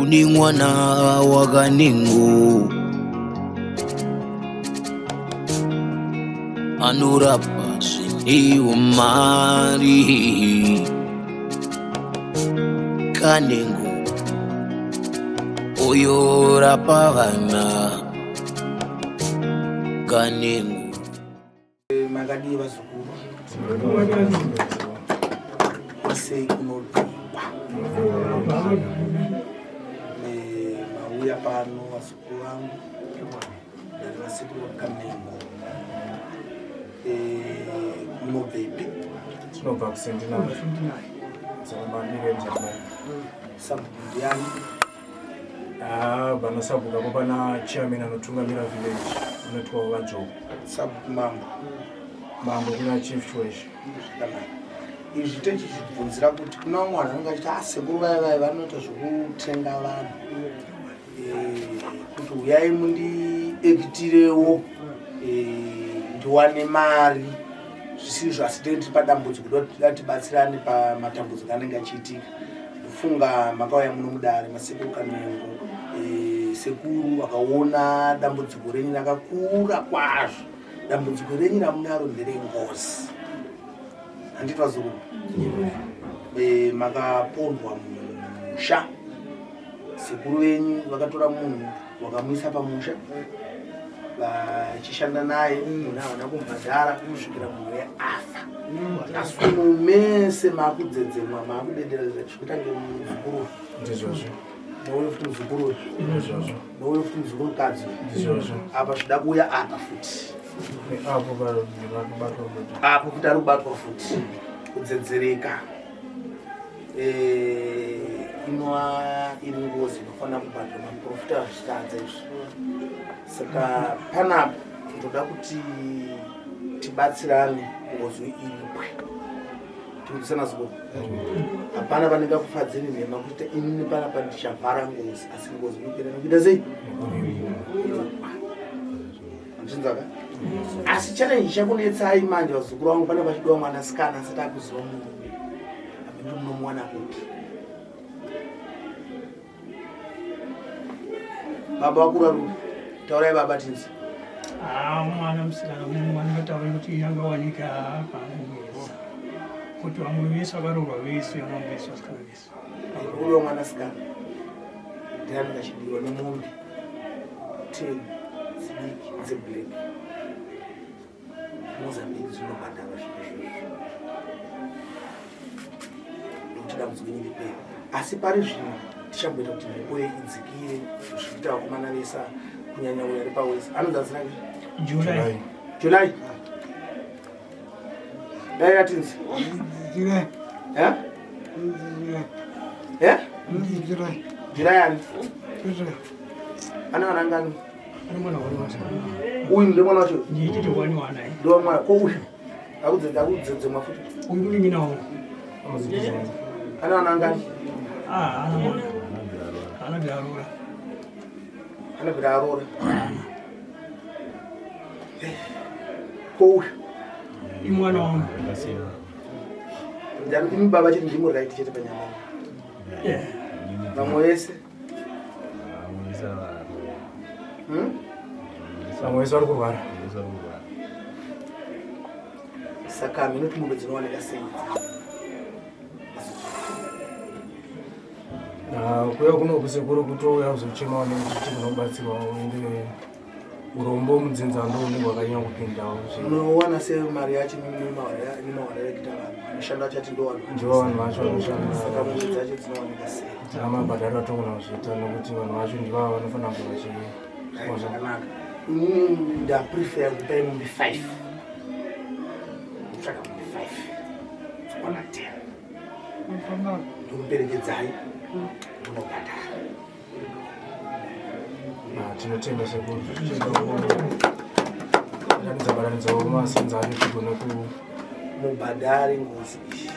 uni mwana wa Nengo anorapa umari kanengo oyo rapa vana kanengo magadi vazukuru sei kunodiwa mauya pano vazukuru vangu vasiku kanengo Mozambique. Sinobva kusendina dzakabandire njamai Zimbabwean. Vanosabuka popana chairman anotungamira village unoitwa vajob mambo kuna chief choice. Izvi techibvunzira kuti kuna mwana anenge achiti asekuru vai vanoita zvokutenga vanhu kuti uyai mundiekitirewo ndiwane mari zvisizvo asi tiri padambudziko tibatsirane pamatambudziko anenge achiitika. Kufunga makauya muno mudare masekuru Kanengo sekuru akaona dambudziko renyu rakakura kwazvo. Dambudziko renyu ramunaro nderengozi. Handitwa zuru makapondwa musha. Sekuru venyu vakatora munhu vakamuisa pamusha vachishanda naye munhu havana kumubhadhara kusvikira munhu afa. Asi mese makudzedzemwa makudederera zvichikuita ngemuzukuru nouyo futi muzukuru nouyo futi muzukurukadzi apa zvida kuuya apa futi apo kuti ari kubatwa futi kudzedzereka. Inova iri ngozi inofanira kubatwa maprofita azvitadza izvi. Saka panapa toda kuti tibatsirane ngozi iripwe tikutisana ziko hapana vanenge kufadzeni nhema kuti inini panapa ndichavhara ngozi asi ngozi inopera nokuita sei andinzaka. Asi challenge chakunetsai manje vazukuru vangu pana vachidiwa mwanasikana asati akuziva munhu apinde munomwana kuti baba vakura rupi taurai baba tinzi mwana musikana mwana vataura kuti yangawanika pamuvesa kuti vamuvesa varoorwa vese vamuvesa vasikana vese uyo mwanasikana ndianenge achidiwa nemombe 10 dzidiki dzeblack Mozambique dzinobhadhara zvinezvozvo nokuti dambudziko nyingi pera. Asi pari zvino tichamboita kuti mhepo idzikire zvichita vakomana vesa kunyanya uyo ari pawesi anodzadzira July dai yatinzi July ani ana vanangani uyu ndi mwana wacho ndichiti wani wanai ndo mwana ko uyu akudzedze mafuta uyu uri nyinawo ana vanangani anabvira aroora ko uyu imwana wangu imi baba chiti ndimo right chete panyama vamwe vese vamwe vese vari kurwara. Saka minoti mombe dzinowanika sei kuya kuno kusekuru kutouya kuzochemawo nekuti kunobatsirwa uende urombo mudzinzando unenge wakanyanya kupindawo. Unowana sei mari yacho nimawararekita vanhu anoshanda chati ndo vanhu vacho vanoshanda. Saka mombe dzacho dzinowanika sei amabhadharo atogona kuzviita nokuti vanhu vacho ndivava vanofanira kuva zvakanaka. Inini ndaprefer kupai mombe 5 kutsvaka mombe 5 tswana 10 ndomuperekedzai unobhadhara. Tinotenda sekuru tichidzabaranidzawo masenza acho tigone mubhadhare ngozi iyi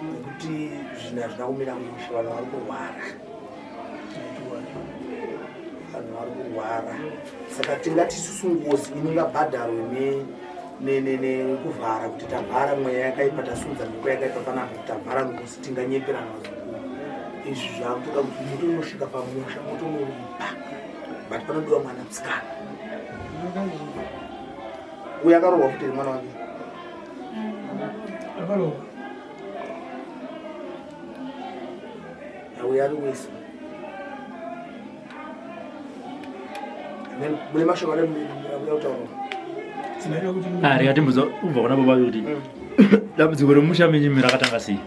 nekuti zvinhu hazvina kumira mushe. Vanhu vari kurwara, vanhu vari kurwara. Saka tingati isusu ngozi iningabhadharwe nekuvhara kuti tabhara mweya yakaipa tasudza mhepo yakaipa panapa kuti tabhara ngozi tinganyeperana vazukuru. izvi zvakutoda kuti muti unosvika pamusha muti unoripa but panodiwa mwana musikana uyo akarohwa kuti mwana wake akarohwa uyo ari wese mune mashoko ane muda kutaura rikati mudza ubva kuna baba kuti dambudziko remusha menyu rakatanga sei?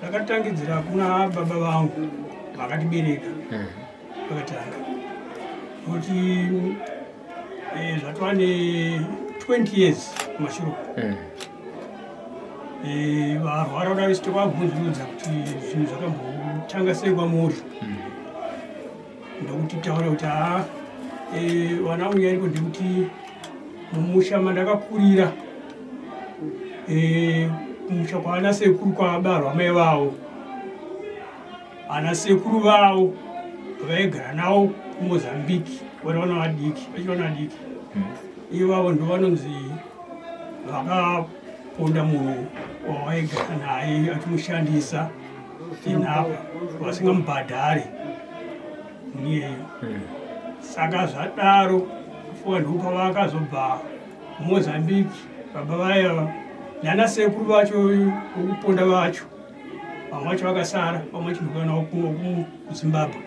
Rakatangidzira kuna baba vangu vakatibereka vakatanga kuti zvatova ne20 years kumashure varwara kuda vese kwabvunzurudza kuti zvinhu zvakambotanga sei kwamuri ndokuti taura kuti vana unyariko ndekuti mumusha mandakakurira kumusha kwaana sekuru kwabarwa mai vavo ana sekuru vavo vaigara navo kuMozambique vana vadiki vachivana vadiki ivavo ndo vanonzi vakaponda munhu wavaigara naye achimushandisa inapa vasingamubhadhari niyeyo saka zvadaro kufuka ndokupa vakazobva Mozambique baba vaya nana sekuru vacho vokuponda vacho vamwe vacho vakasara vamwe vachindoka navo kuZimbabwe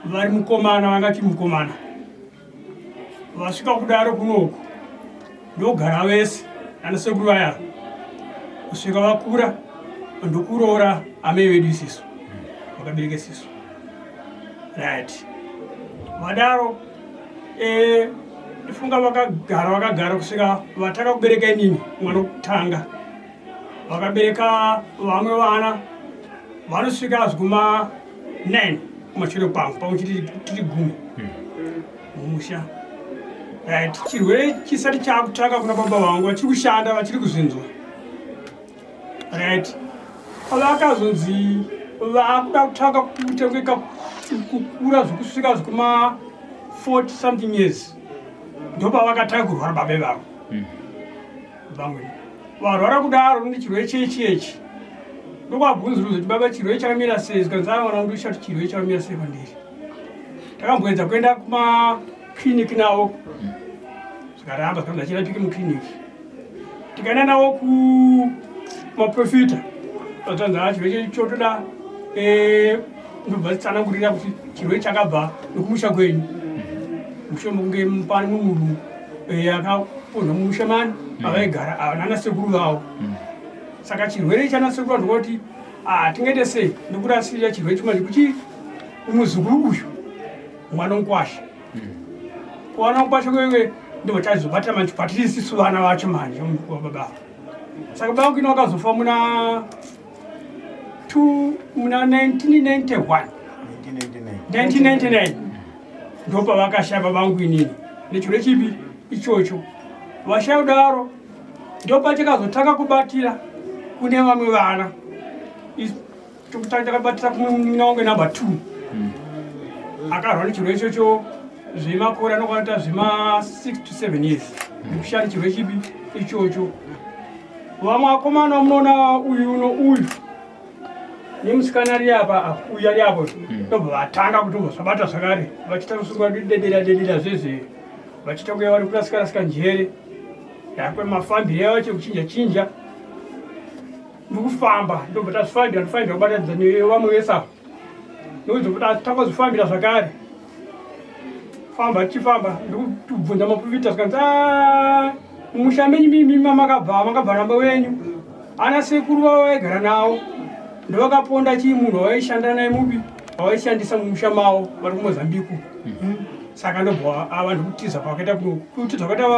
vari mukomana vangati mukomana vasvika kudaro kunoku ndogara vese nana sekuru vaya kusvika vakura ndokuroora amai vedu isisu vakabereka isisu right vadaro ifunga vakagara kusvika vataka kubereka inini mwana wokutanga vakabereka vamwe vana vanosvika zviguma 9 kumashure kwangu pamwe tiri 10 mumusha right chirwere chisati chakutanga kuna baba vangu vachiri kushanda vachiri kuzinzwa right vakazonzi vakuda kutanga kutengeka kukura zvokusvika zviguma 40 something years ndopa vakatanga kurwara babe vavo vamwe varwara kudaro nechirwere chechi ndokwabvunzurudza kuti baba chirwere chakamira sei zikanzavaona kuti ushati chirwere chakamira sei pandiri takamboedza kuenda kumakliniki navo zvikaramba zvikanzi achirapike mukliniki tikaenda navo kumaprofita vatanza chirwere chotoda ndobva tsanangurira kuti chirwere chakabva nekumusha kwenyu mushomunge mupani mumuru akapondwa mumushamani avaigara nana sekuru vavo saka chirwere chana sekuru ndokoti tingaite sei ndokurasirira chirwere chimanje kuchi muzukuru uyu mwana mukwasha kuwana mukwasha kwewe ndo chazobata manje patirisisu vana vacho manje wababa saka baba kino akazofa muna 1999 ndopa vakashaya babangu inini nechirwere chipi ichocho vashaya kudaro ndopa chakazotanga kubatira kune vamwe vana chokutanga chakabatira kunaunge namba 2 akarwa nechirwere ichocho zvemakore anokwanita zvema 6 to 7 years nekushaya chirwere chipi ichocho vamwe akomana munoona uyu nemusikana ari apa uyu ari apo ndobva vatanga kutozvabata zvakare vachita kusunga dedera zvezve vachita kuya vari kurasika njere yakwe mafambire avo chekuchinja ndokufamba ndobva tazvifambira kubatadza nevamwe vese avo nokuzobva takazvifambira zvakare famba tichifamba ndokubvunza maprofita zikanzi mumusha menyu makabva namba wenyu ana sekuru vavo vaigara navo ndovakaponda chimunhu wavaishanda naye mupi wavaishandisa mumusha mavo vari kuMozambique saka ndobva ava ndokutiza pakaita kutiza kwakaita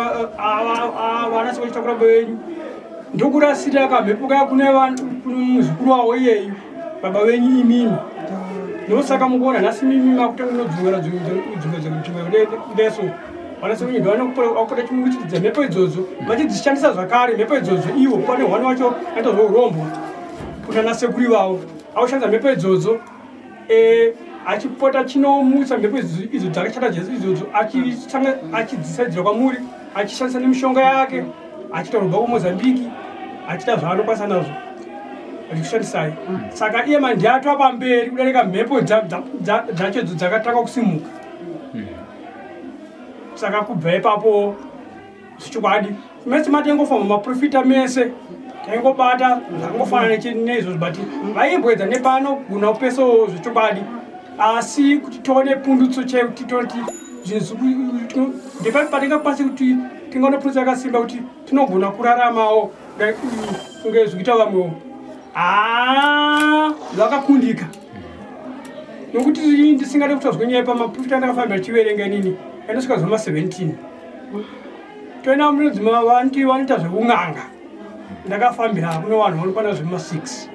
vana sevachitakura baba venyu ndokurasirira kamhepo kaya kune muzukuru wavo iyeyu baba venyu imimi ndosaka mukuona nhasi mimi makutanga unodzungara ndeso vana sevenyu ndovanokupota chimuchitidza mhepo idzodzo vachidzishandisa zvakare mhepo idzodzo ivo pane hwani wacho aita zvourombo kunana sekuru vavo aushandisa mhepo idzodzo achipota chinomutsa mhepo idzo dzakachata jesu idzodzo achidzisaidzira kwamuri achishandisa nemishonga yake achita kubva kuMozambique achita zvaanokwanisa nazvo vachikushandisai. Saka iye mandiato apamberi kudarika mhepo dzacho dzakatanga kusimuka. Saka kubva ipapo zvichokwadi mese matengofamba maprofita mese taingobata zvakangofanana neizvozvo but vaimbwedza nepano guna kupesawo zvichokwadi asi kuti tione pundutso chaiyo kuti toti zvinhu patingakwanisa kuti tingaonopundutso yakasimba kuti tinogona kuraramawo kunge zvikuita vamwewo zvakakundika nokuti ndisingade kutaurwa nyaya pamaprofita andakafambira chiverenga inini yanosvika zvoma 17 toenda munodzima vanoita zvekung'anga ndakafambira kune vanhu vanokwana zvema 6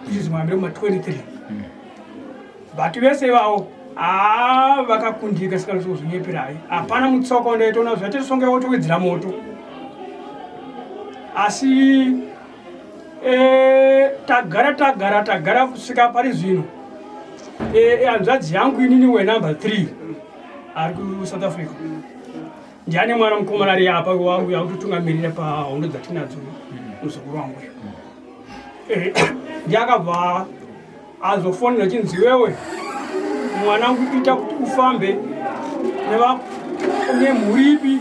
ichizimwambira kuma 23 but vese ivavo vakakundika sikazozvinyeperai hapana mutsauko tona zvatisongewo towedzera moto asi tagara kusvika pari zvino hanzvadzi yangu inini wenumber 3 ari kuSouth Africa ndiane mwana mukomana ari apa wangu yakutotungamirira pahondo dzatinadzo muzukuru wangu ndiakabva azofonera chinzi wewe mwanangu kuita kuti ufambe nemhuri ipi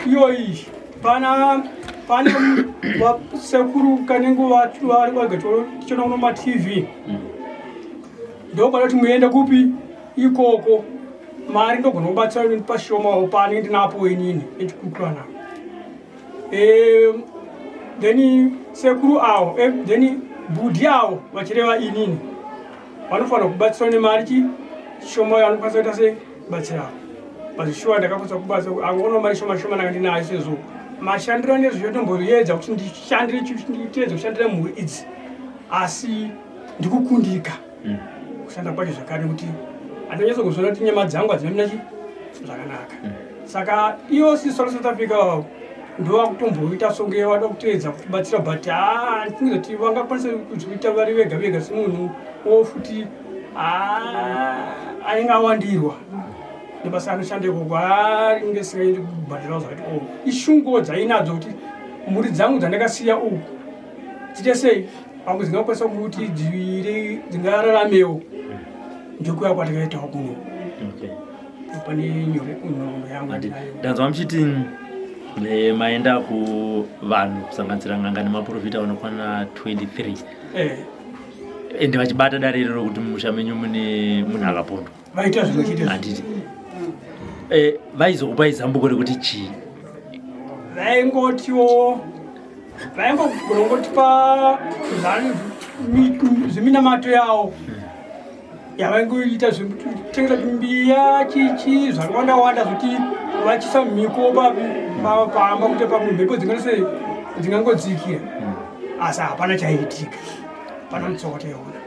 iyoyi pane sekuru kanenge vagatichona kuno maTV ndokwada kuti muende kupi ikoko mari ndogona kubatsira pashomawo pane ndinapo inini echikukurana then sekuru avo then budhi avo vachireva inini vanofanira kubatsira nemari chishoma vanokwanisa kuita sebatsira pazvishuwa ndakakwanisa kubatsira angoona mari shoma nanga ndinayo sezvo mashandiro nezvotomboedza kuti nditeedze kushandira mhuri idzi asi ndikukundika kushanda kwacho zvakare kuti andonyatso kuzoona kuti nyama dzangu hadzina zvakanaka saka ivo sisolo South Africa ndovakutomboita songe vada kuteedza kutibatsira but ndinoziva kuti vangakwanisa kuzviita vari vega vega semunhu wofuti ainge awandirwa nebasa anoshanda ikoko aringe singaendi kubhadhirawo zvakati ishunguwo dzainadzo kuti mhuri dzangu dzandakasiya uku dziite sei pamwe dzingakwanisa kuti dzingararamewo ndikuya kwatakaitawo kuno pane nyore kunondo yangu ndanzwa muchiti maenda kuvanhu kusanganisira ng'anga nemaprofita vanokwana 23 ende vachibata dare iroro kuti mumusha menyu mune munhu akapondwa vaita zvinochiita handiti vaizokupai zambuko rekuti chii vaingotiwo vaingogona zviminamato yawo yavaingoita zvekutengesa mbiya chichi zvakawanda zvokuti vachisa mhiko paamba kuti pamumhepo dzingangodzikira asi hapana chaiitika pana mutsoko taiona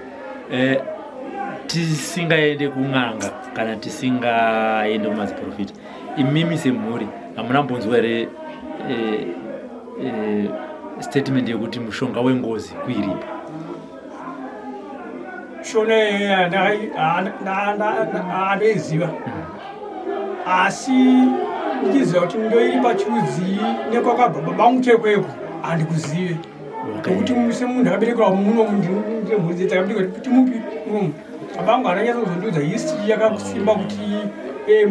tisingaende kung'anga kana tisingaende kumaziprofita imimi semhuri hamunambonzwa here statement yekuti mushonga wengozi kuiripa shona handoiziva asi ndichiziva kuti ndoiri pachiudzi nekwakabva babangu chekweko handikuzive nokuti semunhu akaberekerwa muno mhuri dzedu dzakaberekerwa kuti mupi munomu babangu ananyatsa kuzondiudza history yakasimba kuti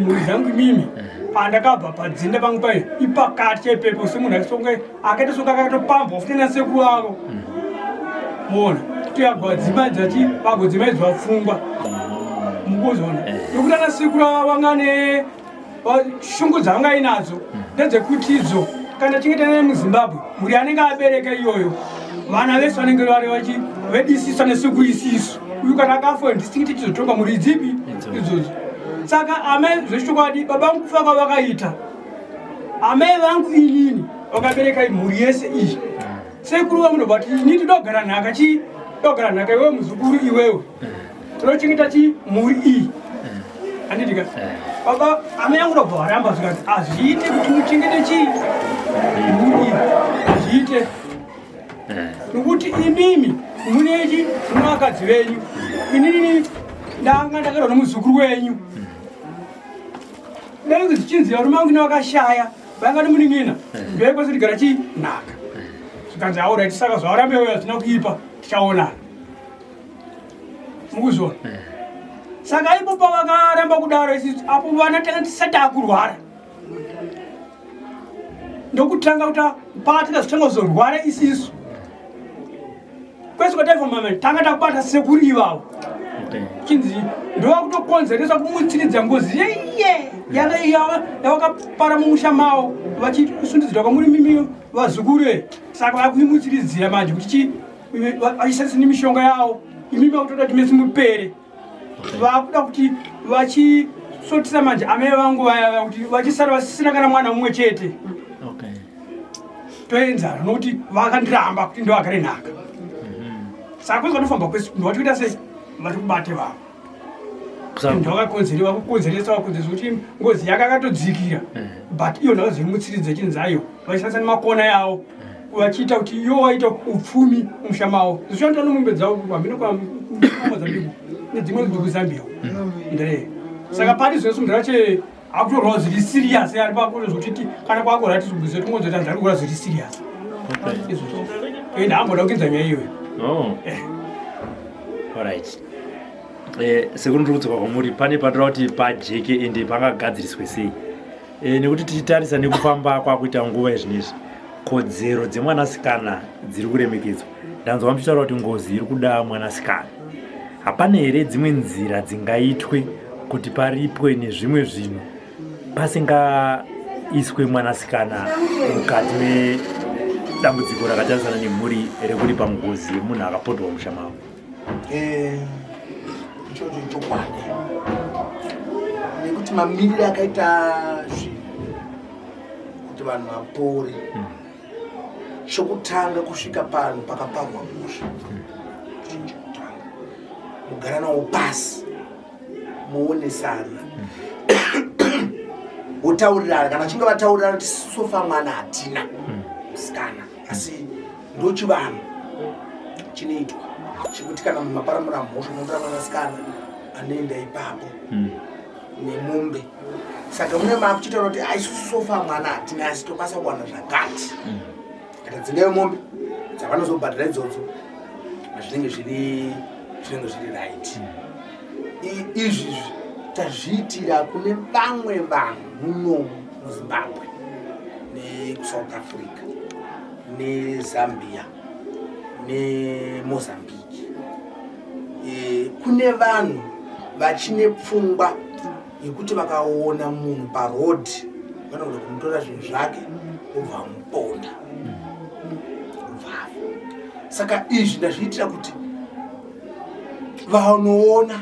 mhuri dzangu imimi pandakabva padzinda pangu payo ipakati chaipepo semunhu akaita soka akatopambwa futi nasekuru ako mona vagodzimaidzwa pfungwa mukuzona nokuti ana sekuru vangane shungu dzavanga ainadzo ndedzekuti idzo kana chingetana muZimbabwe mhuri anenge abereka iyoyo vana vese vanenge vari vedisiswa nesekuru isisu uyu kana akafa ndisingiti chizotonga mhuri dzipi idzodzo saka amai zvechokwadi babangu kufa kwavakaita amai vangu inini vakabereka mhuri yese iyi sekuru vamunobati ini tidogara nhaka dogara nhaka iwewe muzukuru iwewe tinochengeta mhuri iyi handitika baba amai yangu ndobva varamba zvikati azviite kuti muchengete mhuri iyi azviite nokuti imimi munechi muna vakadzi venyu inini ndanga ndakarwa nomuzukuru wenyu dai zvichinziva rume vangu nevakashaya vanga nemuning'ina ndoikwasa tigara chinhaka tikanzi alright saka zvawarambeyo hazvina kuipa tichaonana mukuzona saka ipo pavakaramba kudaro isisi apo vana tanga tisati akurwara ndokutanga kuta patikazotanga kuzorwara isisu kwese kwataifwa mama tanga takubata sekuru ivavo chinzi ndovakutokonzeresa kumutsiridza ngozi yeye yavakapara mumusha mavo vachisundidzirwa kwamuri mimi vazukuru saka vakuimutsiridzira manje kuti vachishandisa nemishonga yavo imimi vakutoda kuti mesi mupere vakuda kuti vachisotisa manje amai vangu vaya kuti vachisara vasisina kana mwana mumwe chete toenzana nokuti vakandiramba kuti ndovagare nhaka saka kwese vanofamba kwese ndovatoita sei vari kubate vavo ndovakakonzeresa vakonzeresa kuti ngozi yake akatodzikira but iyo ndakazoimutsiridza chinzayo vachishandisa nemakona yavo vachiita kuti iyo waita upfumi mumusha mavo zvichanoita nomombe dzavo hambina kwaMozambique nedzimwe dzokuzambia ndee saka pari zvese munhu rache akutorwa zviri serious ari pakuzokuti kana kwakorati zvibuze tumwe ari kura zviri serious izvozvo ende amboda kuinza nyaya iyoyo alright sekuru ndiri kudzoka kwamuri pane patira kuti pajeke ende pangagadziriswe sei nekuti tichitarisa nekufamba kwakuita nguva izvinezvi kodzero dzemwanasikana dziri kuremekedzwa ndanzwa muchitaura kuti ngozi iri kuda mwanasikana hapana here dzimwe nzira dzingaitwe kuti paripwe nezvimwe zvinhu pasingaiswe mwanasikana mukati medambudziko rakatarisana nemhuri rekuripa ngozi yemunhu akapondwa musha mavo ichocho chokwadi nekuti mamiriro akaita zvinhu kuti vanhu vapore chokutanga kusvika pano pakaparwa musha mugara nawo pasi muonesana votaurirana kana chinge vataurirana kuti sofa mwana hatina musikana asi ndochivanhu chinoitwa chekuti kana mumaparamura mhosva munotora mwanasikana anoenda ipapo nemombe saka mune makuchitaura kuti aisusu sofa mwana hatina asi tokwanisa kuwana zvakati kana dzingayo mombe dzavanozobhadhira idzodzo zvinenge zviri right izvi tazviitira kune vamwe vanhu muno muZimbabwe neSouth Africa neZambia neMozambique kune vanhu vachine pfungwa yekuti vakaona munhu parodhi vanoda kumutora zvinhu zvake obva muponda saka izvi ndazviitira kuti vanoona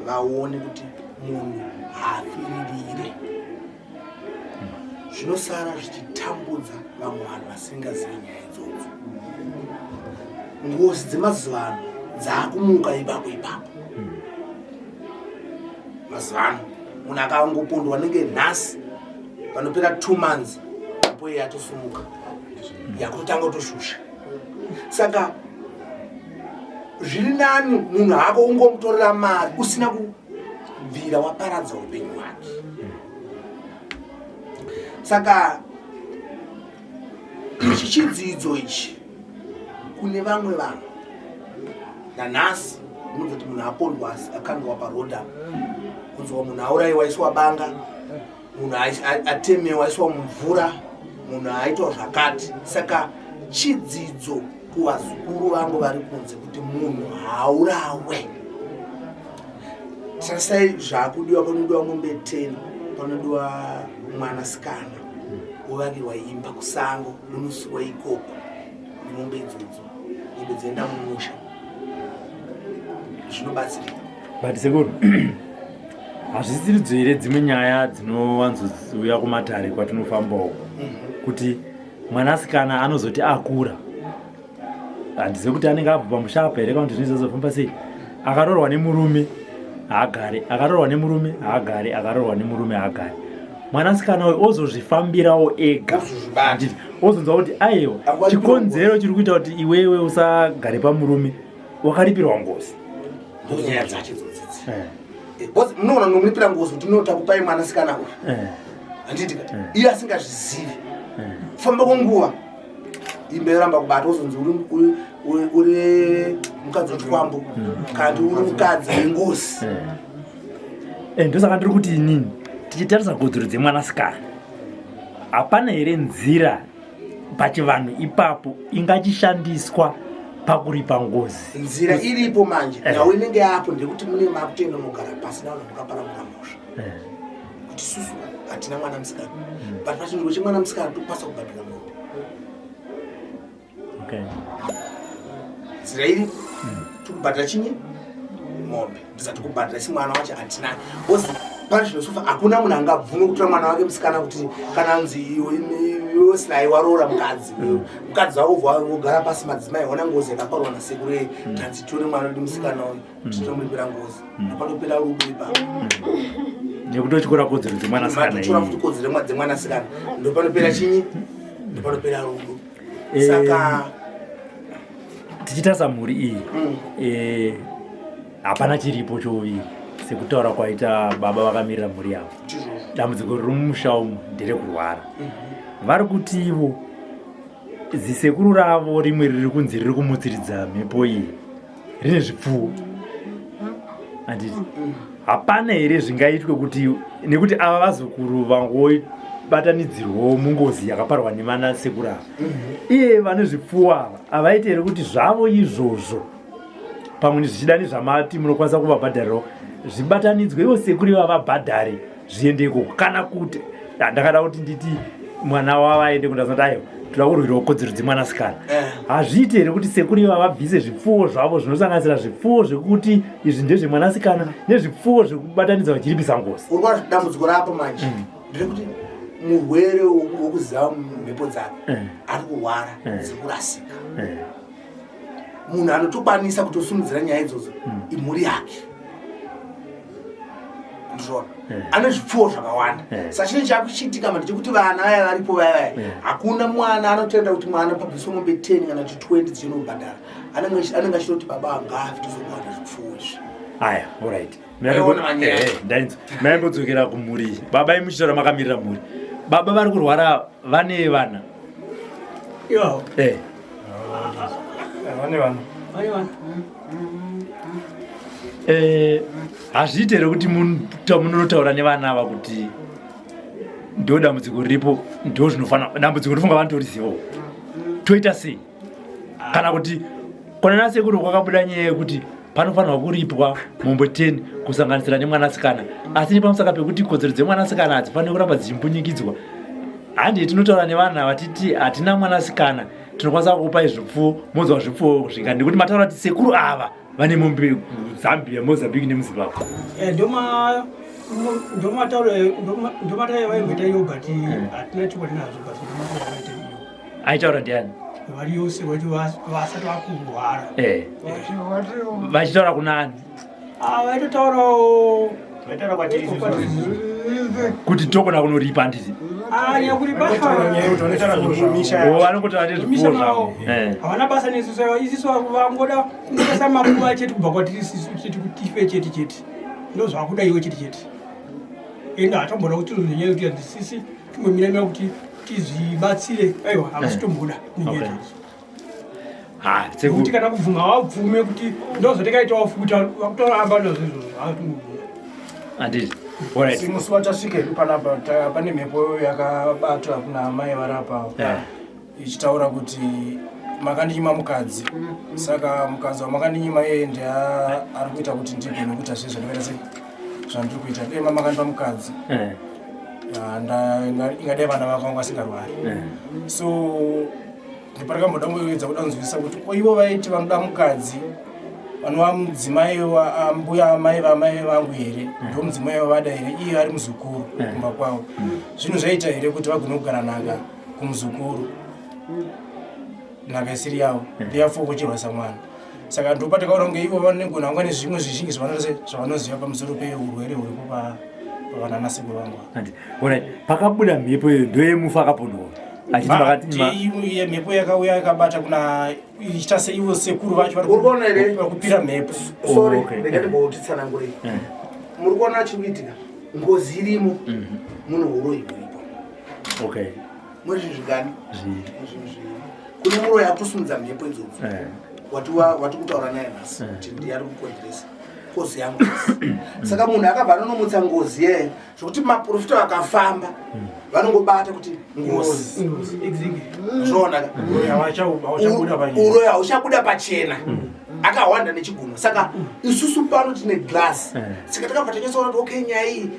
vaone kuti munhu haafiririre zvinosara zvichitambudza vamwe vanhu vasingazivi nyaya idzodzo ngozi dzemazuva ano dzaakumuka ipapo mazuva ano munhu akangopondwa nenge nhasi panopera 2 months apo iye atosumuka yakutanga kutoshusha saka zviri nani munhu hako ungomutorera mari usina kubvira waparadza upenyu hwake saka ichi chidzidzo ichi kune vamwe vanhu nanhasi unobva kuti munhu apondwa akandwa parodha kunzwa munhu aurayiwa iswa banga munhu atemewa iswa mumvura munhu aitwa zvakati saka chidzidzo kuvazukuru vangu vari kunze kuti munhu haurawe sasai zvakudiwa panodiwa mombe 10 panodiwa mwanasikana uvakirwa imba kusango unosuwa ikoko mombe idzodzo ibe dzoenda mumusha zvinobatsirika but sekuru hazvisiridzo here dzimwe nyaya dzinowanzouya kumatare kwatinofambawo kuti mwanasikana anozoti akura handizivi kuti anenge abva pamusha apa here kana kuti zvinozofamba sei akaroorwa nemurume haagare akaroorwa nemurume haagare akaroorwa nemurume haagare mwanasikana uyu ozozvifambirawo ega ozonzwa kuti aiwa chikonzero chiri kuita kuti iwewe usagare pamurume wakaripirwa ngozi nyaya dzacho dzodzidzi munoona nomuripira ngozi kuti unotakupai mwanasikana uyu handiti kati iye asingazvizivi kufamba kwenguva imberamba kubata uzonzi uri mukadzi wechwambo kandi uri mukadzi wengozi. Ndosaka ndiri kuti inini tichitarisa kodzero dzemwanasikana hapana here nzira pachivanhu ipapo ingachishandiswa pakuripa ngozi? Nzira iripo manje nawo inenge yapo ndekuti mune makutenda unogara pasi navanhu mukaparamuka mhosva kuti susu hatina mwana musikana but pachinzvimbo chemwana musikana tokupasa kubhadhira mombe. Nzira iripo tikubhadhira chinyi mombe ndisati kubhadhira si mwana wacho hatina ozi pane zvinosufa hakuna munhu angabvume kutora mwana wake musikana kuti kana anzi iwe Sly waroora mukadzi wako wogara pasi madzimai ona ngozi yakaparwa nasekuru ei tanzi tore mwana wedu musikana uyu kuti tomuripira ngozi apanopera rudo ipapo nekutochikora kodzero dzemwanasikana futi kodzero dzemwanasikana ndopanopera chinyi ndopanopera rudo. Saka tichitarisa mhuri iyi hapana chiripo choviri sekutaura kwaita baba vakamirira mhuri yavo. Dambudziko riri mumusha umu nderekurwara. Vari kuti ivo zisekuru ravo rimwe riri kunzi riri kumutsiridza mhepo iyi rine zvipfuwo. Handiti hapana here zvingaitwe kuti nekuti ava vazukuru vangobatanidzirwawo mungozi yakaparwa nevana sekuru ava iye vane zvipfuwo ava havaiti here kuti zvavo izvozvo pamwe zvichida nezvamati munokwanisa kuvabhadharirawo zvibatanidzwe ivo sekuru iva vabhadhare zviendeko kana kuti ndakada kuti nditi mwana wavo aende kundazoti aiwa toda kurwirawo kodzero dzemwanasikana hazviiti here kuti sekuru iva vabvise zvipfuwo zvavo zvinosanganisira zvipfuwo zvekuti izvi ndezvemwanasikana nezvipfuwo zvekubatanidza vachiripisa ngozi? Urikuona dambudziko rapo manje nderekuti murwere wokuziva mhepo dzake ari kurwara dziri kurasika. Munhu anotokwanisa kutosumudzira nyaya idzodzo imhuri yake ndizvona ane zvipfuwo zvakawanda. Saka chinhu chakuchitika manje chekuti vana vaya varipo vaya hakuna mwana anotenda kuti mwana pabviswa mombe 10 kana kuti 20 dzichinobhadhara anenge achitoti baba angafi tozokuwana zvipfuwo izvi. Aya, alright. Ndaimbodzokeera kumhuri. Baba imuchitaura makamirira mhuri. Baba vari kurwara vane vana? Yo. Vane vana. Hazviiti here kuti munotaura nevana ava kuti ndo dambudziko riripo ndo zvinofana dambudziko rifunga vanotorizivawo toita sei kana kuti kona nasekuru kwakabuda nyaya yekuti panofanirwa kuripwa mombe 10 kusanganisira nemwanasikana asi nepamusaka pekuti kodzero dzemwanasikana hadzifaniri kuramba dzichimbunyikidzwa handi tinotaura nevana vatiti hatina mwanasikana tinokwanisa kupai zvipfuwo modzwa zvipfuwo zvinga ndekuti mataura kuti sekuru ava vane mombe Zambia, Mozambique nemuZimbabwe. Ndomataura vaimboita iyo but hatina chikoti nazvo but ndomataura vaita iyo. Aitaura ndiani? Vari yose kuti vasati vakurwara. Vachitaura kunani? Vaitotaurawo kuti tokona kunoripa handiti? Vanongotaura nezvipfuwo zvavo. Havana basa nesusu isusu vangoda kungesa makuva chete kubva kwatiri isusu chete kuti tife chete chete ndo zvakuda iwe chete chete ende hatamboda kuti tizonyanya kuti handisisi tingomira kuti tizvibatsire aiwa havasi tomboda kuti kana kubvuma havabvume kuti ndozotekaitawo futi vakutoramba nazvo izvozvo havatombobuda handiti. Musi watasvika panapa pane mhepo yakabatwa kuna amai varapa ichitaura kuti makandinyima mukadzi saka mukadzi wamakandinyima yeye ndiye ari kuita kuti ndigone kuita zvese zvandikaita zvandiri kuita dema makandipa mukadzi ingadai vana vakanga vasingarwari so ndipakamboda ngoedza kuda kunzwisisa kuti ivo vaiti vanoda mukadzi vanova mudzimai mbuya amai vamai vangu here ndo mudzimai wavada here iye ari muzukuru kumba kwavo zvinhu zvaita here kuti vagone kugara nhaka kumuzukuru nhaka isiri yavo therefore kuchirwasa mwana saka ndopatakaona kunge ivo vanogona kunga nezvimwe zvizhinji zvavanoziva pamusoro peurwere huripo pavana nasekuru vangu. Pakabuda mhepo iyo ndoyemufa akapondwa mhepo yakauya yakabata kuna ichita seivo sekuru vacho varikupira mhepo. Sorry, ndakatimbotitsanangurei. Muri kuona chikuitika ngozi irimo muno uroyi uripo. Muri zvigani kune muroyi akutosimudza mhepo idzodzo wati kutaura naye nhasi kuti ndiyari kukonzeresa kozi yangozi. Saka munhu akabva anonomutsa ngozi yeye zvokuti maprofita vakafamba vanongobata kuti ngozi zvoonaka uroyi hauchabuda pachena akawanda nechigumo. Saka isusu pano tine glasi saka takabva tachitsaona kuti okay nyaya iyi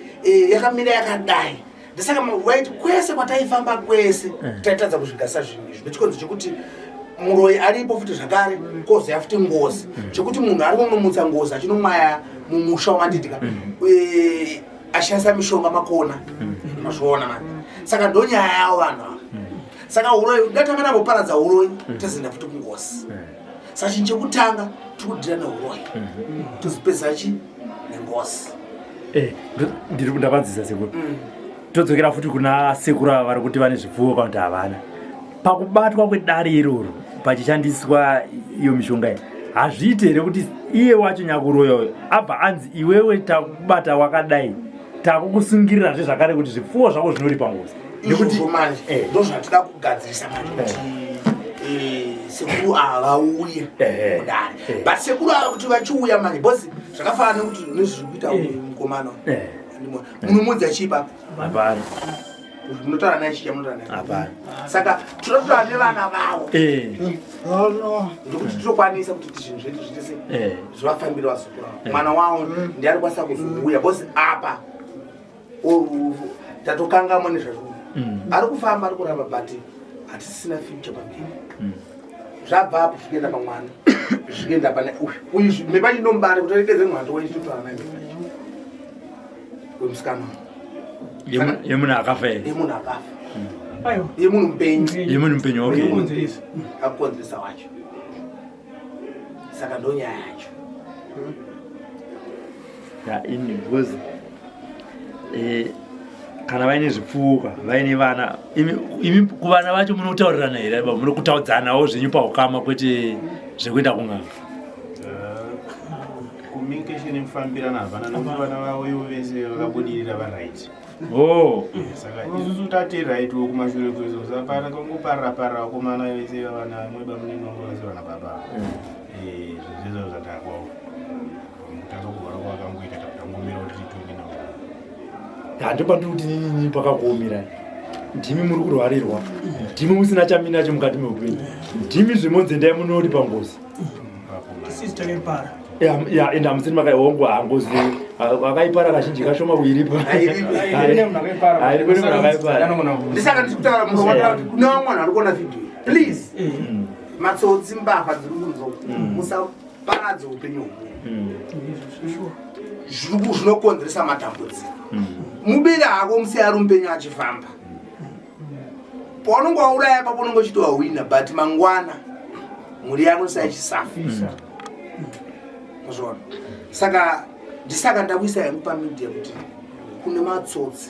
yakamira yakadai. Ndesaka waiti kwese kwataifamba kwese taitadza kuzvigasa zvinhu izvi nechikonzo chekuti muroyi aripo futi zvakare kozi yafuti ngozi chekuti munhu ari kunomutsa ngozi achinomwaya mumusha wamandidika ashandisa mishonga makona mazviona mani. Saka ndo nyaya yavo vanhu ava. Saka uroyi ngatanga namboparadza uroyi tazinda futi kungozi. Saka chinhu chekutanga tikudhira neuroyi tozipedza chi nengozi. Ndiri kundapadzisa sekuru todzokera futi kuna sekuru ava vari kuti vane zvipfuwo kana kuti havana. Pakubatwa kwedare iroro pachishandiswa iyo mishonga iyi hazviite here kuti iye wacho nyakuroyo abva anzi iwewe takubata wakadai takukusungirirazve zvakare kuti zvipfuwo zvako zvinori pangozi nekuti manje ndo zvatida kugadzirisa manje kuti sekuru ava vauye kudare but sekuru ava kuti vachiuya manje bhosi zvakafanana nekuti nezviri kuita mukomana munomudzi achipa hapana munotaura naye chicha munotaura naye hapana. Saka tinotaura nevana vavo ndokuti titokwanisa kuti zvinhu zvedu zvitese zvivafambire vazukuru vavo. Mwana wavo ndiye ari kwanisa kuzouya bhosi apa tatokangamo nezvazvo ari kufamba ari kuramba but hatisisina future pamberi. Zvabva apo zvichienda pamwana zvichienda pane uyu mhepa chinombare kuti aidedze mwando wechitotaura naye wemusikana yemunhu akafa here yemunhu akafa yemunhu mupenyu akukonzeresa wacho. Saka ndo nyaya yacho ini because kana vaine zvipfuwo vaine vana imi kuvana vacho munotaurirana here munokutaudzanawo zvenyu paukama kwete zvekuenda kung'anga communication inofambirana havana nokuti vana vavo ivo vese vakabudirira varight. Saka isusu tati right wokumashure kwezo sapana kongoparara vakomana vese vana mweba munenongorasi vana baba zvezvo zvatakwawo tazokurwara kwakangoita takutangomira kuti titonge navo handipandiri kuti nini pakakuomera ndimi muri kurwarirwa ndimi musina chaminacho mukati meupenyu ndimi zvemonzendai munori pangozi enda musini makaihongu hangozi akaipara kazhinji kashoma kuiripa ndisaka ndichikutaura munoona kuti kune vamwana ari kuona vhidhiyo please matsotsi mbavha dziri kunzo musaparadze upenyu hwemunhu zvinokonzeresa matambudziko. Mubiri hako musiya ari mupenyu achifamba paunonge wauraya papo unonge uchitova wina but mangwana mhuri yako isaichisafa zvono. Saka ndisaka ndakuisa yangu pamedia kuti kune matsotsi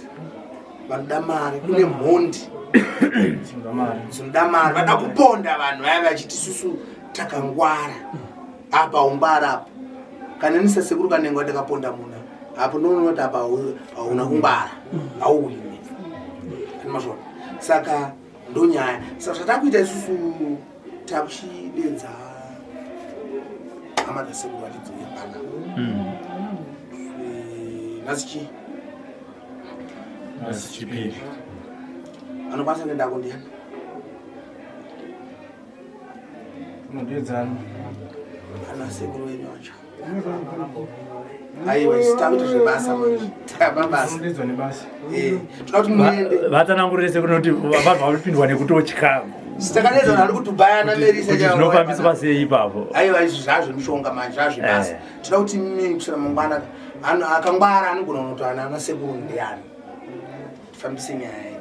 vanoda mari kune mhondi dzinoda mari vada kuponda vanhu vaya vachiti susu takangwara apa ungwara apa kana nisa sekuru kanenge watakaponda muna apo ndonoti apa hauna kungwara hauwini mazvona. Saka ndonyaya saka zvatakuita isusu takuchidedza hama dzasekuru vatidzouya pana nasichi chipiri anokwanisa kuenda kundiana unodedzana ana sekuru wenyu wacho aiwa isitakuita zvebasa mabasa toda kuti muende vatsanangurire sekuru nokuti vabva vapindwa nekutotya sitakadedzana ari kuti Dubai anamerisa zvinofambiswa sei ipapo. Aiwa izvi zvazvo mishonga manje zvazvebasa toda kuti mimi kusvika mangwana akangwara anogona kunoti ana sekuru ndiani tifambise nyaya iyi.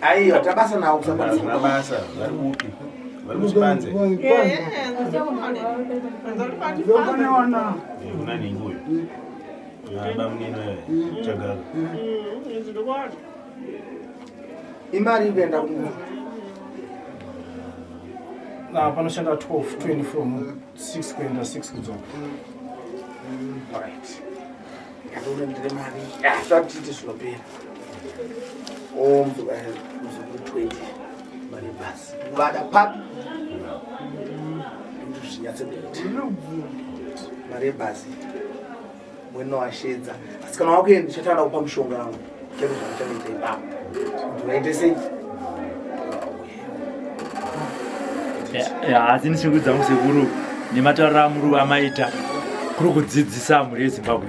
Aiwa tabasa nawo kusabasa vari kupi vari kuchibanze una nenguyo aba munino chagala imari ikuenda panoshanda 12 from 6 kuenda 6 kudzoka. Alright. Ndakona ndire mari. Zvatiti zvinopera. Muzukuru 20 mari basi. Vada papi. Ndizvinyatse kuti. Mari basi. Mwena washedza. Asi kana wakuenda ndichatanda kupa mushonga wangu. Chero zvachanoita ipapo. Ndinoite sei? Asi ndichikudza musekuru nematauriro amuru amaita kuri kudzidzisa mhuri yeZimbabwe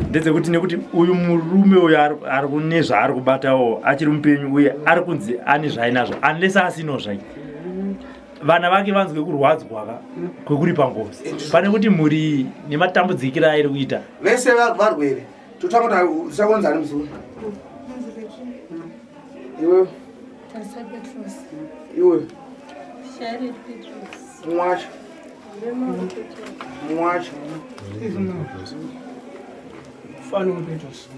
ndedzekuti nekuti uyu murume uyu ari kune zvaari kubatawo achiri mupenyu uye ari kunzi ane zvainazvo unless asino zvai vana vake vanzwe kurwadzwa kwekuri pangozi pane kuti mhuri nematambudzikiro airi kuita vese varwere totanga kuti zvakonza ari muzuru iwe iwe mwacho mwacho Fano Petros.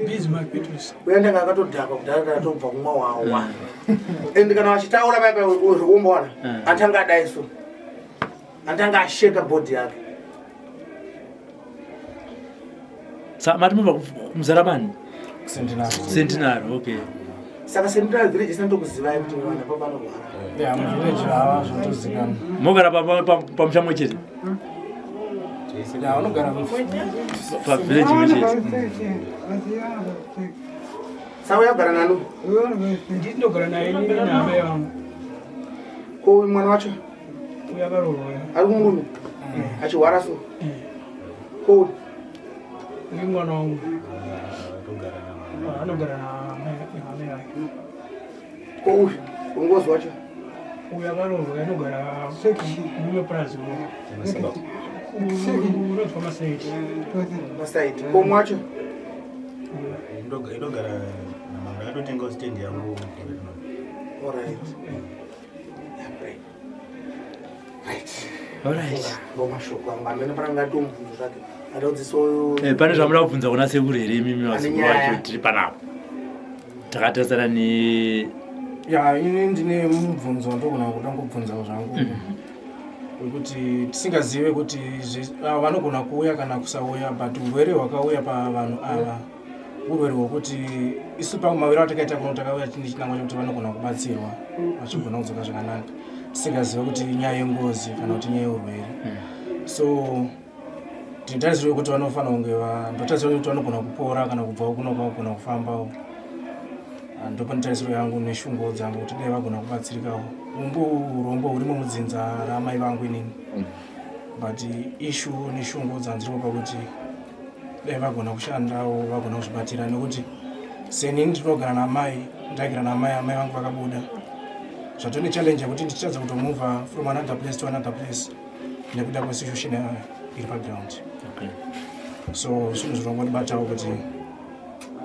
Bismarck Petros. Wenda ngakatodhaka kudhara katobva kumwa wawa. Ende kana vachitaura paipa zvokumbona atanga adaiso. Atanga asheka body yake. mati mubva kumuzarabani Centenary. okay. Saka Centenary village isandokuzivai kuti vana papanorwara. Yeah, muvillage ava zvotozikana. Mogara pamusha chete Yeah, unogara pavillage imwe chete. Saka uyagara nanu? Ndinogara naye nehama yangu. Ko mwana wacho? Uyakaroorwa. Ari kumurume? Achihwara so? Ko Ndi mwana wangu. Anogara nehama yake. ko uyu ungozi wacho? Uyakaroorwa anogara mume prazi. Unozwa masaiti. Masaiti. Ko mwacho? Inogara namanga atotenga stand yangu. Alright. Alright. Ngomashoko angu amene pananga tomubvunzo zvake. Atodziso Pane zvamuda kubvunza kuna sekuru here imimi vazukuru vacho tiri panapo takatarisana ne ya ini ndine mubvunzo ndogona kutangobvunzawo zvangu wekuti tisingazive kuti vanogona kuuya kana kusauya but urwere hwakauya pavanhu ava urwere hwokuti isu pamawiro atakaita kuno takauya tine chinangwa chokuti vanogona kubatsirwa vachigona kudzoka zvakanaka tisingazive kuti nyaya yengozi kana kuti nyaya yeurwere so tinotarisirwa kuti vanofanira kunge ndotarisirwa kuti vanogona kupora kana kubva kuno kwagona kufambawo ndopanotarisiro yangu neshungo dzangu kuti dai vagona kubatsirikawo urombo hurimo mudzinza ramai vangu inini but ishu neshungo dzanziriwo pakuti dai vagona kushandawo vagona kuzvibatira nekuti senini ndinogara namai ndagara namai amai vangu vakabuda zvatone challenge yekuti ndichitadza kutomuvha from another place to another place nekuda kwesituation iri paground so zvinhu zvinongondibatawo kuti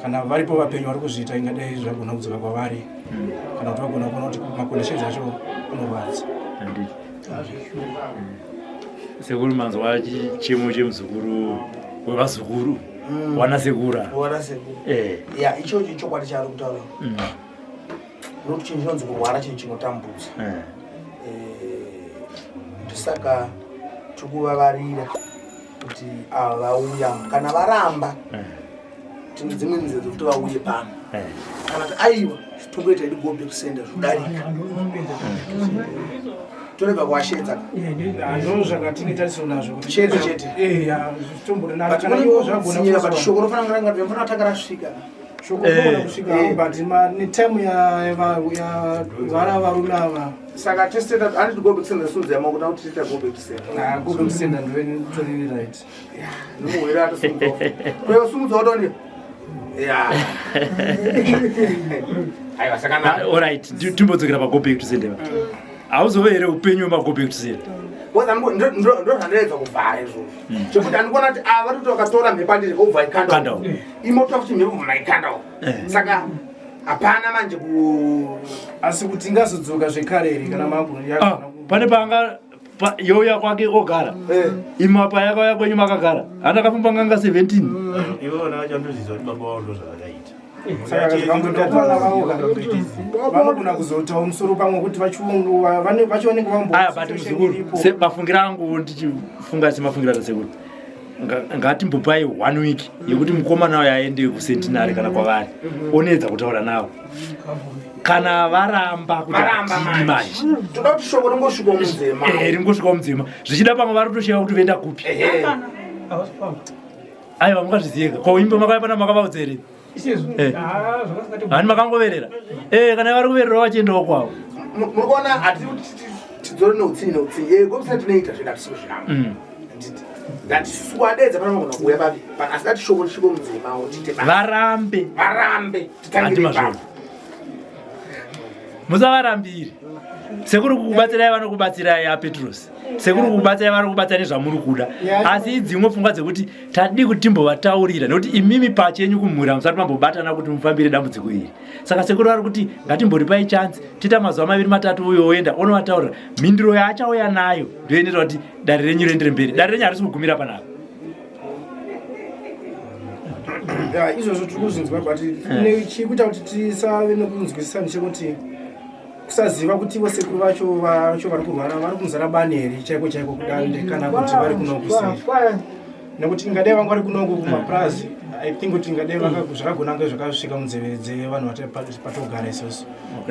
kana varipo vapenyu vari kuzviita ingadai zvagona kudzoka kwavari kana kuti vagona kuona kuti maconditions acho anorwadza. sekuru manzwa chimo chemuzukuru wevazukuru wana sekura ya ichocho chokwadi chaari kutaura nokuti chinhu chinonzi kurwara chinhu chinotambudza ndosaka tikuvavarira kuti ava vauya kana varamba tine dzimwe nzira dzokuti vauye pano kana kuti aiwa tongoita idi go back to sender zvodarika torega kuashedza ndo zvakatine tarisiro nazvo kuti shedza chete zvagona but shoko rofanira kunge rimfanira kutanga rasvika shoko rinogona kusvika but netime yavana varume ava saka tested handiti go back to sender sunzi yama kuti kuti tiita go back to sender go back to sender ndotori right nomuhwera atosumudza kweyosumudza watoni yeah aiwa saka alright timbodzokera pago back to sender hauzove here upenyu wemago back to sender ndo zvandaedza kuvhara izvozvo chekuti handikuona kuti ava toti vakatora mhepo andiri obva ikandawo imotoa kuti mhepo bva maikandawo saka hapana manje asi kuti ingazodzoka zvekareri kana maguru pane panga youya kwake ogara imapa yakauya kwenyu makagara handakafamba nganga 17 ivona vachandozviza kuti baba wavo ndo zvavakaita saka zvikangotowana vavo vanogona kuzotawo musoro pamwe kuti vachioneka vamboti mafungira angu ndichifunga semafungiro atasekuru ngatimbopai 1 week yekuti mukomana wayo aende kusentinari kana kwavari onedza kutaura navo kana varamba kuti atidi manje toda kuti shoko ringosvika mudzema ringosvika mudzema zvichida pamwe vari kutoshiva kuti voenda kupi aiwa mungazviziyeka kwaimba makauya pana makavaudza here hani makangoverera kana vari kuverera vachiendawo kwavo muri kuona hatiri kuti tidzore neutsinyi neutsinyi komusina tinoita zvedatisio zvinamo ngatisusu wadedza panogona kuuya bavi asi dati shoko risvike mudzemawo tite varambe titangire ipapo musavarambiri sekuri kukubatsirai vanokubatsirai apetrosi sekuri kukubatsirai vari kubatsira nezvamuri kuda asi dzimwe pfungwa dzekuti tadi kuti timbovataurira nekuti imimi pachenyu kumhura musati mambobatana kuti mufambire dambudziko iri saka sekuri vari kuti ngatimboripai chanzi tiita mazuva 2-3 uyo oenda onovataurira mhinduro yaachauya nayo ndoenera kuti dare renyu riendere mberi dare renyu harisi kugumira panapa izvozvo tiri kuzvinzwa but chikuita kuti tisave nekunzwisisa ndechekuti kusaziva kuti vosekuru vacho vari kurwara vari kumuzara bani here chaiko chaiko kudande kana kuti vari kuno kusefa nekuti ingadai vanga vari kunongo kumaprazi I think kuti ingadai zvakagona nge zvakasvika munzeve dzevanhu patogara isusu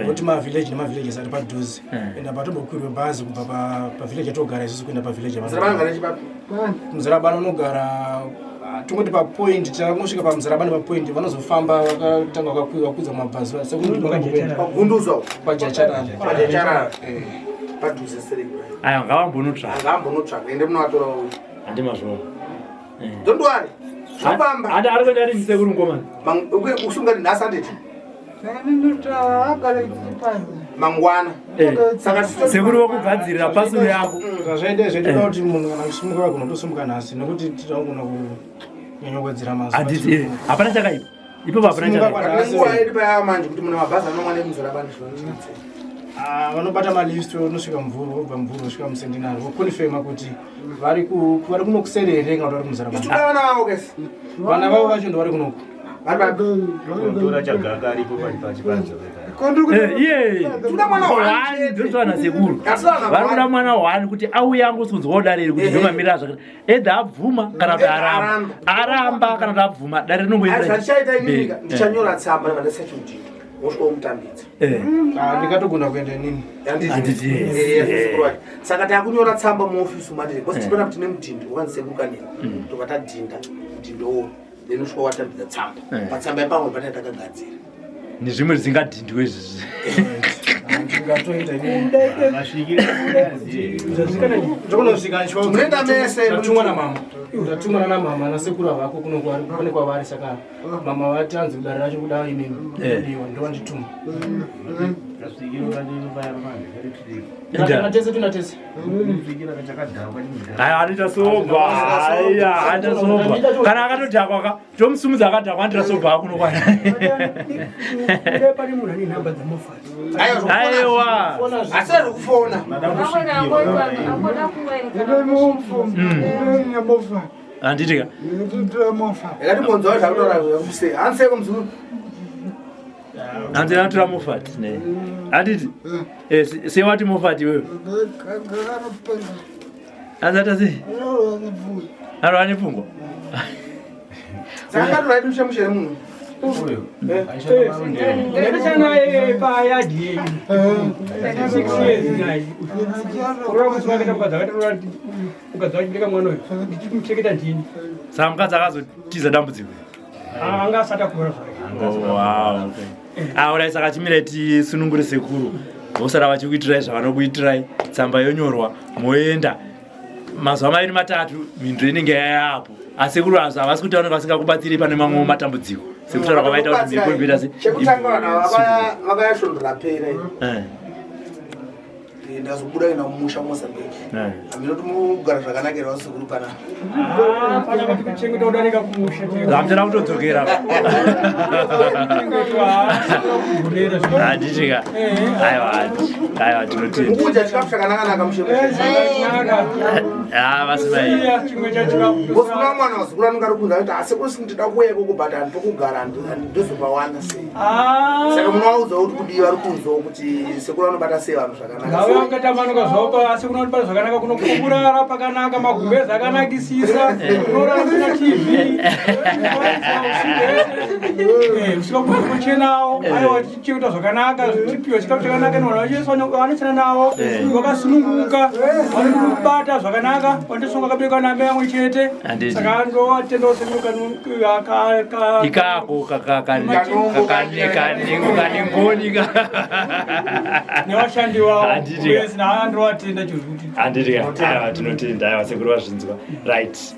kuti mavhileji nemavileges ari padhuze enda patombokwirwe bhazi kubva pavhileji atogara isusu kuenda pavhileji muzarabani unogara tongoti papoint takangosvika pamuzarabani papoint vanozofamba vakatanga vakakwidza mumabhazi sekunduzwa pajacharani padhuze serekura aya ngavambonotsvaka ende munovatora handi mazvona dondwari zvapamba handi ari kuenda ari ndisekuru mukomana usungati nhasi anditi mangwana sekuru wokugadzirira pasuro yako zvazvaita zvetoda kuti munhu kana kusimuka vagona kutosumuka nhasi nekuti tinogona kunyanyowedzera mazuva hapana chakaipa ipo hapana chakaipa iri paya manje kuti munhu mabhazi anomwana muzarabani vanobata malist unosvika mvuru vobva mvuru vosvika musendinari vokonifema kuti vari kuno kuseri here kana kuti vari muzarabani vana vavo kesi vana vavo vacho ndo vari kunoko ndotsvana sekuru vari kuda mwana 1 kuti auye angosonzwawo dare iri kuti ndomamirira zvakati edha abvuma kana kuti aramba kana kuti abvuma dare rinongoendichaita ndichanyora tsamba vandasechuti wosvika umutambidza ndingatogona kuenda nini saka takunyora tsamba muofisi matiri kosi tipana kuti nemudhindo wakandisebuka nini tokatadhinda mudhindowo lenosvika watambidza tsamba patsamba yapamwe pane takagadzira nezvimwe zvisingadhindiwe izvizvi munoenda mese tatumwana namama nasekuru vako kune kwavari saka mama vati anzi kudare racho kuda inini diwa ndowandituma tese tunatese anoita sobva kana akatodhakwa tomusumudza akadhakwa andira sobva akunokwana aiwa asiri kufona handitika yakati monzo zvakutauraanse hanseko mzukuru hanzi natora mofati handiti sewati mofati iwewe hanzata sei arova nepfungwa saka ngatorai timushamushere munhu saka mukadzi akazotiza dambudziko aurai saka chimirai tisunungure sekuru vosara vachikuitirai zvavanokuitirai tsamba yonyorwa moenda mazuva 2-3 mhinduro inenge yayapo asi sekuru azvo havasi kuti vanenge vasingakubatsiri pane mamwe matambudziko sekutaura kwavaita kuti mikombira chekutanga vanhu vakayasvondora pera ndazobuda ina mumusha Mozambique amino tumugara zvakanakira vasekuru panapa zamtera kutodzokera handitika aiwa tinotenda kudya chikafu chakanaka mushe Iya, chimwe chacho. Bosuna mwana wazukuru ngari kunza kuti asi kusi ndida kuuya kokubata ndokugara ndozopawana sei. Saka munowauza kuti kudi vari kunzo kuti sekuru anobata sei vanhu zvakanaka. Nawe ungatamanuka zvopa asi kunobata zvakanaka kunokurara pakanaka magumbezi akanakisisa unorara kuna TV. Usika kuchenawo aiwa chichiita zvakanaka zvichipiwa chikafu chakanaka nwana vanochena nawo vakasununguka vanobata zvakanaka vandosonga kabereka name yamwe chete saka ndowatenda kusununguka ikako kakanengonika nevashandi vavo ndowatenda chozvuti handiti aiwa tinotenda aiwa sekuru vazvinzwa right.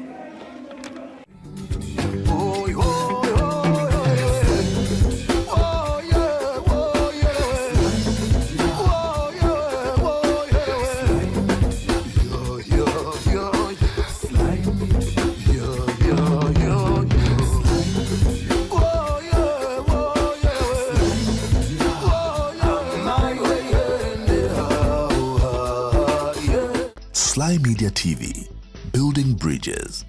Sly Media TV, building bridges.